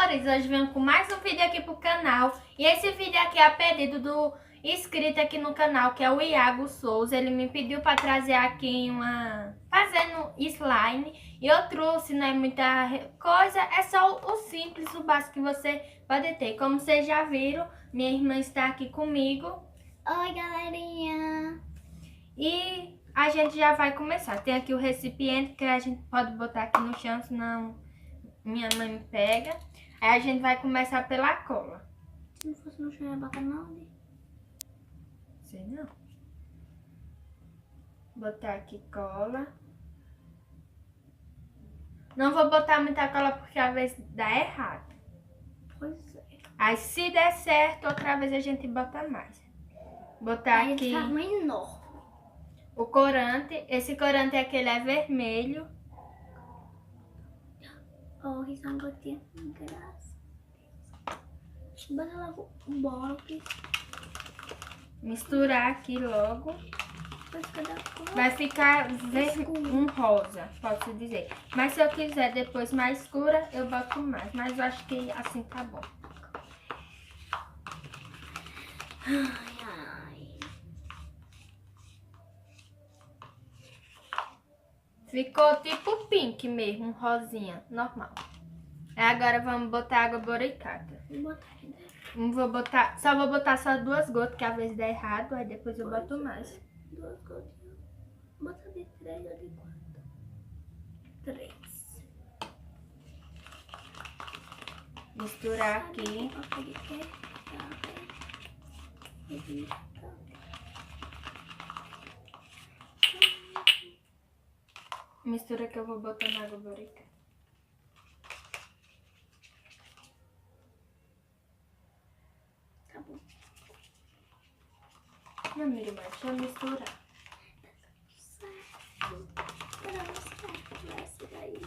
amores, hoje venho com mais um vídeo aqui pro canal. E esse vídeo aqui é a pedido do inscrito aqui no canal, que é o Iago Souza. Ele me pediu para trazer aqui fazendo slime. E eu trouxe, não é muita coisa, é só o simples, o básico que você pode ter. Como vocês já viram, minha irmã está aqui comigo. Oi, galerinha! E a gente já vai começar. Tem aqui o recipiente que a gente pode botar aqui no chão, senão minha mãe me pega. Aí a gente vai começar pela cola. Se não fosse no chão, eu ia botar não, né? Sei não. Botar aqui cola. Não vou botar muita cola porque às vezes dá errado. Pois é. Aí se der certo, outra vez a gente bota mais. Botar Aí aqui tá menor. o corante. Esse corante aqui ele é vermelho. Oh, isso é uma gotinha de graça. Bota logo o bolo aqui. Misturar aqui logo. Depois cada cor. Vai ficar Escuro. um rosa, posso dizer. Mas se eu quiser depois mais escura, eu boto mais. Mas eu acho que assim tá bom. Ai, ai. Ficou tipo pink mesmo, um rosinha, normal. Aí agora vamos botar água boricata. Vou botar aqui dentro. Só vou botar só 2 gotas, que às vezes dá errado, aí depois eu boto mais. 2 gotinhas. Bota de 3 ou de 4? 3. Misturar aqui. Mistura que eu vou botar na água boricata. Tá bom. Não, amiga, mas deixa eu misturar. Certo. Essa daí.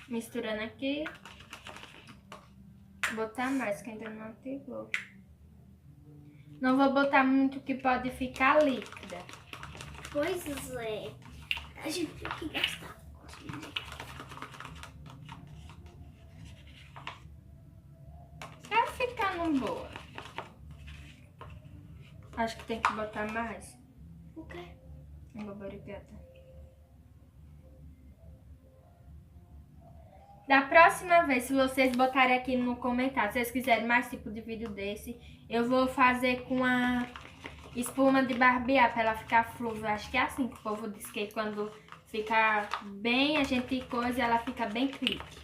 Misturando aqui. Botar mais, que ainda não pegou. Não vou botar muito que pode ficar líquida. Pois é. A gente tem que gastar. Tá ficando boa. Acho que tem que botar mais. O quê? Água boricata. Da próxima vez, se vocês botarem aqui no comentário, se vocês quiserem mais tipo de vídeo desse, eu vou fazer com a espuma de barbear pra ela ficar fluida. Acho que é assim que o povo diz, que quando fica bem, a gente coisa, ela fica bem clique.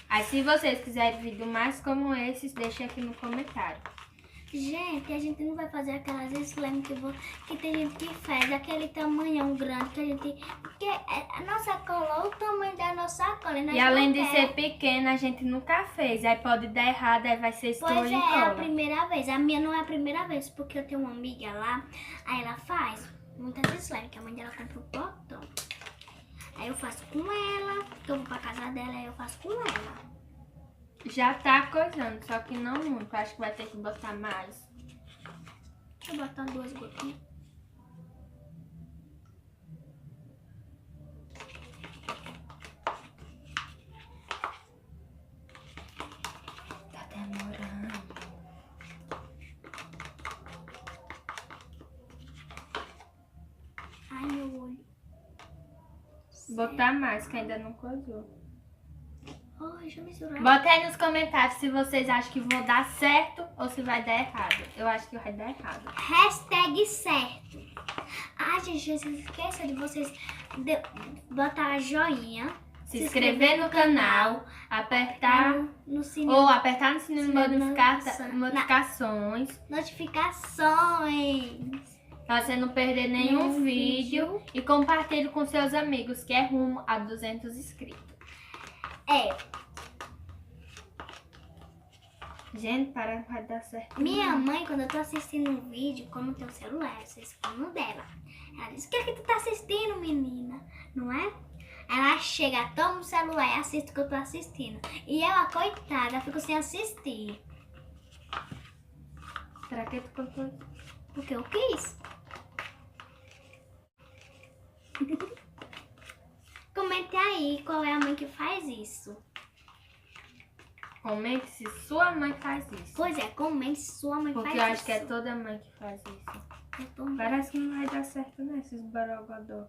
Aí se vocês quiserem vídeo mais como esses, deixem aqui no comentário. Gente, a gente não vai fazer aquelas slime que tem gente que faz aquele tamanhão grande que a gente... Porque a nossa cola, o tamanho da nossa cola. E além de ser pequena, a gente nunca fez. Aí pode dar errado, aí vai ser estouro Pois de é, cola. é a primeira vez. A minha não é a primeira vez, porque eu tenho uma amiga lá, aí ela faz muitas slime, que a mãe dela compra um potão. Aí eu faço com ela, que eu vou pra casa dela, aí eu faço com ela. Já tá coisando, só que não muito. Acho que vai ter que botar mais. Deixa eu botar 2 gotinhas. Tá demorando. Ai, meu olho. Botar mais, que ainda não coisou. Oh, deixa eu misturar. Bota aí nos comentários se vocês acham que vão dar certo ou se vai dar errado. Eu acho que vai dar errado. Hashtag certo. Ah, gente, não se esqueça de vocês botar a joinha. Se inscrever no canal, apertar no sininho. ou apertar no sininho de Notificação. notificações. Notificações. Pra você não perder nenhum vídeo. E compartilhe com seus amigos, que é rumo a 200 inscritos. É. Gente, para que vai dar certo. Minha mãe, quando eu tô assistindo um vídeo, como tem um celular, eu sei no dela. Ela diz, o que é que tu tá assistindo, menina? Não é? Ela chega, toma o celular e assiste o que eu tô assistindo. E eu, a coitada, fico sem assistir. Pra que tu contou? Porque eu quis. Comente aí qual é a mãe que faz isso. Comente se sua mãe faz isso. Pois é, comente se sua mãe Porque faz eu acho isso. que é toda mãe que faz isso. Eu tô- Parece que não vai dar certo, né, esses borogodó.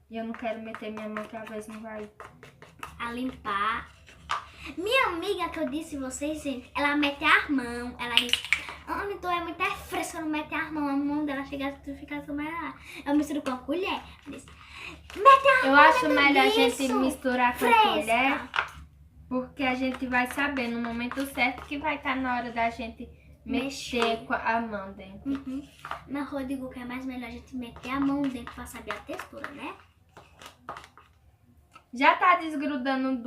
E eu não quero meter minha mão que às vezes não vai. A limpar. Minha amiga que eu disse vocês, gente, ela mete a mão. Ela diz, Ana, tu é muito fresca, não mete a mão dela chega a ficar tomando lá. Eu misturo com a colher. Ela diz, mete a Eu mão acho melhor a gente disso, misturar com a fresca. colher, porque a gente vai saber no momento certo que vai estar na hora da gente mexer com a mão dentro. Uhum. Mas Rodrigo, que é mais melhor a gente meter a mão dentro pra saber a textura, né? Já tá desgrudando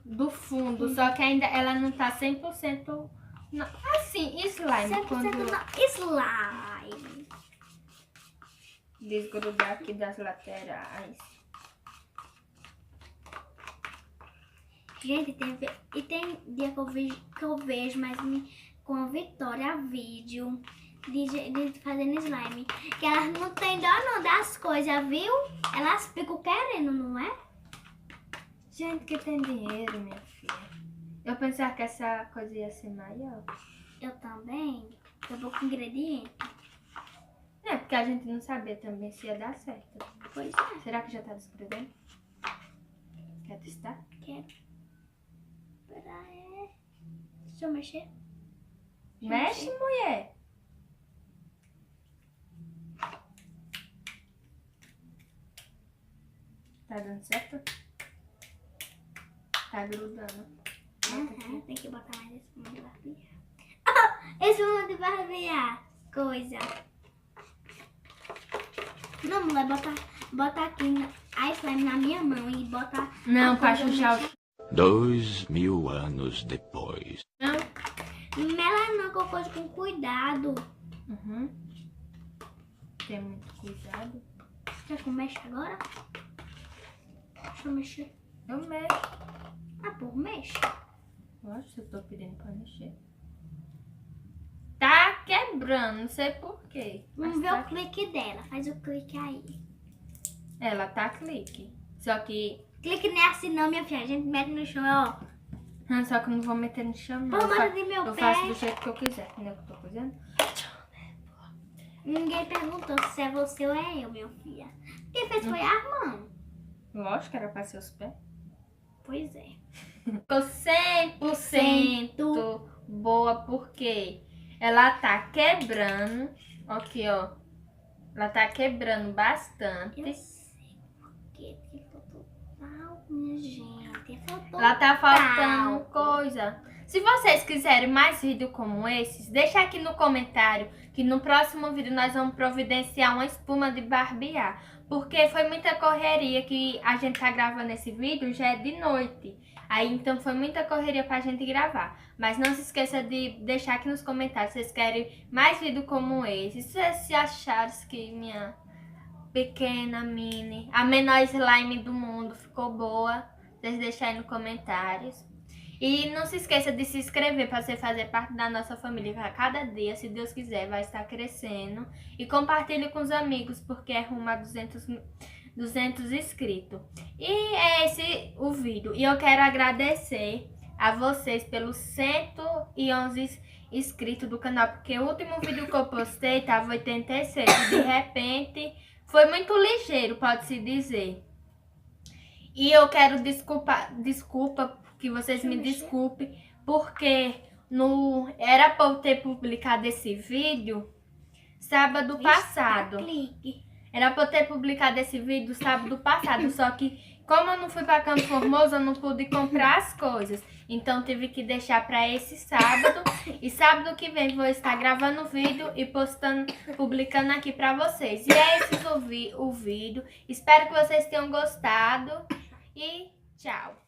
do fundo, só que ainda ela não tá 100%. Não. Assim, slime. 100% Quando não. Slime. desgrudar aqui das laterais. Gente, tem dia que eu vejo mais com a Vitória vídeo de fazendo slime. Que elas não tem dó não das coisas, viu? Elas ficam querendo, não é? Gente que tem dinheiro, minha filha. Eu pensava que essa coisa ia ser maior. Eu também. Eu vou com ingrediente. É, porque a gente não sabia também se ia dar certo. Pois é. Será que já tá desgrudando? Quer testar? Quero. Deixa eu mexer. Mexe, mulher. Tá dando certo? Tá grudando. Uhum, tem que botar mais espuma de barbear. Espuma de barbear. Coisa. Não, mulher, bota aqui a slime na minha mão e bota... Não, pra chuchar o... 2000 anos depois. Não. Mela não, que eu coisa com cuidado. Uhum. Tem muito cuidado. Quer que eu mexa agora? Deixa eu mexer. Eu mexo. Ah, pô, mexe. Nossa, eu tô pedindo pra mexer. Tá quebrando, não sei por quê. Vamos Mas ver tá... o clique dela. Faz o clique aí. Ela tá clique. Só que... Clique não é assim não, minha filha. A gente mete no chão, ó. Só que eu não vou meter no chão, não. Pô, manda de meu Eu pé. faço do jeito que eu quiser, entendeu? Que eu tô cozinhando. Ninguém perguntou se é você ou é eu, meu filha. Quem fez foi a Armand. Lógico que era pra ser os pés. Pois é. Ficou 100% boa, porque ela tá quebrando. Aqui, ó. Ela tá quebrando bastante. Eu sei porque faltou tal, minha gente. Faltou Ela tá faltando talco. coisa. Se vocês quiserem mais vídeos como esses, deixa aqui no comentário que no próximo vídeo nós vamos providenciar uma espuma de barbear. Porque foi muita correria que a gente tá gravando esse vídeo, já é de noite. Aí então foi muita correria pra gente gravar. Mas não se esqueça de deixar aqui nos comentários se vocês querem mais vídeos como esse. Se vocês acharam que minha pequena mini, a menor slime do mundo ficou boa, vocês deixem aí nos comentários. E não se esqueça de se inscrever para você fazer parte da nossa família, que a cada dia, se Deus quiser, vai estar crescendo. E compartilhe com os amigos, porque é rumo a 200 inscritos. E é esse o vídeo. E eu quero agradecer a vocês pelos 111 inscritos do canal, porque o último vídeo que eu postei estava 86. E de repente, foi muito ligeiro, pode-se dizer. E eu quero desculpa que vocês me desculpem, porque era para eu ter publicado esse vídeo sábado passado. Era para eu ter publicado esse vídeo sábado passado, só que como eu não fui para Campo Formoso, eu não pude comprar as coisas. Então tive que deixar para esse sábado. E sábado que vem vou estar gravando o vídeo e publicando aqui para vocês. E é esse o vídeo. Espero que vocês tenham gostado e tchau.